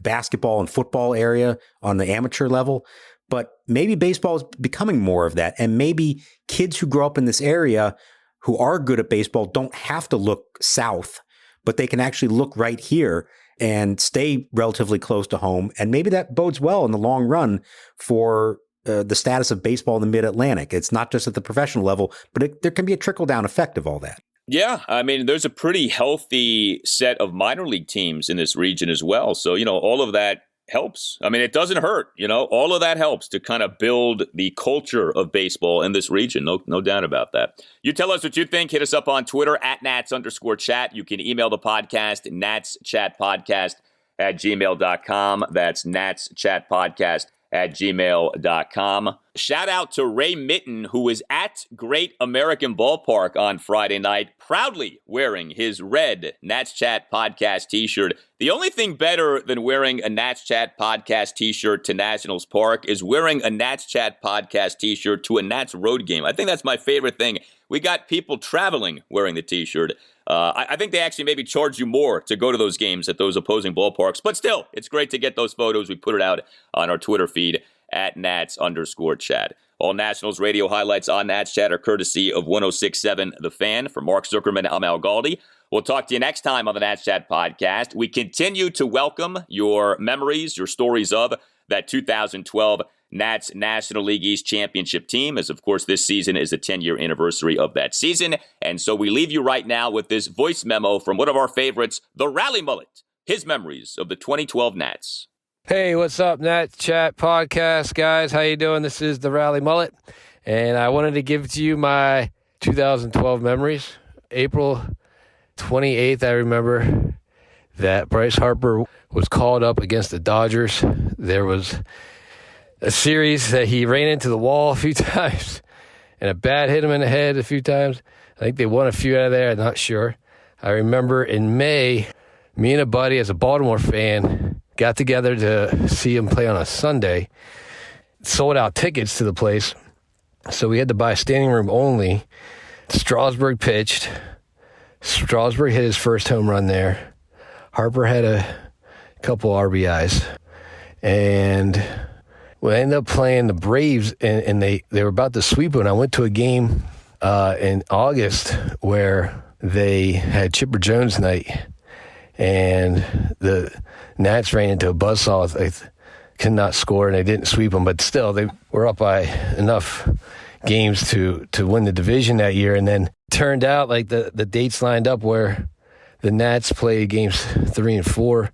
basketball and football area on the amateur level. But maybe baseball is becoming more of that. And maybe kids who grow up in this area who are good at baseball don't have to look south, but they can actually look right here and stay relatively close to home. And maybe that bodes well in the long run for the status of baseball in the Mid-Atlantic. It's not just at the professional level, but there can be a trickle-down effect of all that.
Yeah, there's a pretty healthy set of minor league teams in this region as well. So, all of that helps. It doesn't hurt. All of that helps to kind of build the culture of baseball in this region. No doubt about that. You tell us what you think. Hit us up on Twitter at Nats_chat. You can email the podcast, natschatpodcast@gmail.com. That's natschatpodcast@gmail.com. Shout out to Ray Mitten, who was at Great American Ballpark on Friday night, proudly wearing his red Nats Chat Podcast t-shirt. The only thing better than wearing a Nats Chat Podcast t-shirt to Nationals Park is wearing a Nats Chat Podcast t-shirt to a Nats road game. I think that's my favorite thing. We got people traveling wearing the t-shirt. I think they actually maybe charge you more to go to those games at those opposing ballparks. But still, it's great to get those photos. We put it out on our Twitter feed at Nats_chat. All Nationals radio highlights on Nats Chat are courtesy of 106.7 The Fan. For Mark Zuckerman, I'm Al Galdi. We'll talk to you next time on the Nats Chat podcast. We continue to welcome your memories, your stories of that 2012 Nats National League East Championship team, as of course this season is the 10-year anniversary of that season. And so we leave you right now with this voice memo from one of our favorites, the Rally Mullet, his memories of the 2012 Nats.
Hey, what's up, Nats Chat Podcast, guys? How you doing? This is the Rally Mullet, and I wanted to give to you my 2012 memories. April 28th, I remember that Bryce Harper was called up against the Dodgers. There was a series that he ran into the wall a few times, and a bat hit him in the head a few times. I think they won a few out of there. I'm not sure. I remember in May, me and a buddy, as a Baltimore fan, got together to see him play on a Sunday. Sold out tickets to the place, so we had to buy standing room only. Strasburg pitched. Strasburg hit his first home run there. Harper had a couple RBIs. And we ended up playing the Braves, and they were about to sweep them. I went to a game in August where they had Chipper Jones night, and the Nats ran into a buzzsaw. They could not score, and they didn't sweep them, but still, they were up by enough games to win the division that year. And then turned out like the dates lined up where the Nats played games 3 and 4,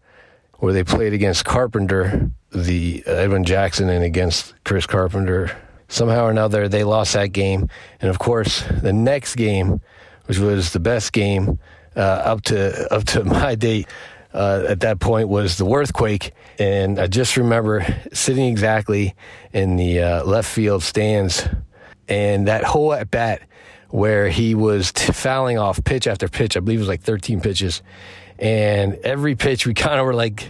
where they played against Carpenter, the Edwin Jackson, and against Chris Carpenter. Somehow or another, they lost that game. And of course, the next game, which was the best game up to my date at that point, was the Earthquake. And I just remember sitting exactly in the left field stands, and that whole at bat where he was fouling off pitch after pitch. I believe it was like 13 pitches. And every pitch we kind of were like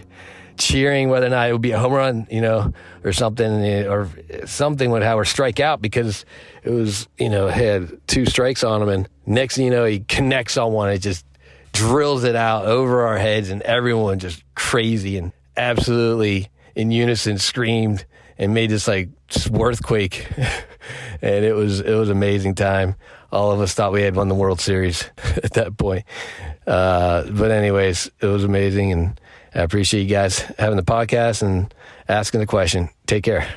cheering whether or not it would be a home run, or something with Howard strike out, because it was, had 2 strikes on him. And next thing you know, he connects on one. It just drills it out over our heads, and everyone just crazy and absolutely in unison screamed and made this like earthquake. And it was an amazing time. All of us thought we had won the World Series at that point. But anyways, it was amazing, and I appreciate you guys having the podcast and asking the question. Take care.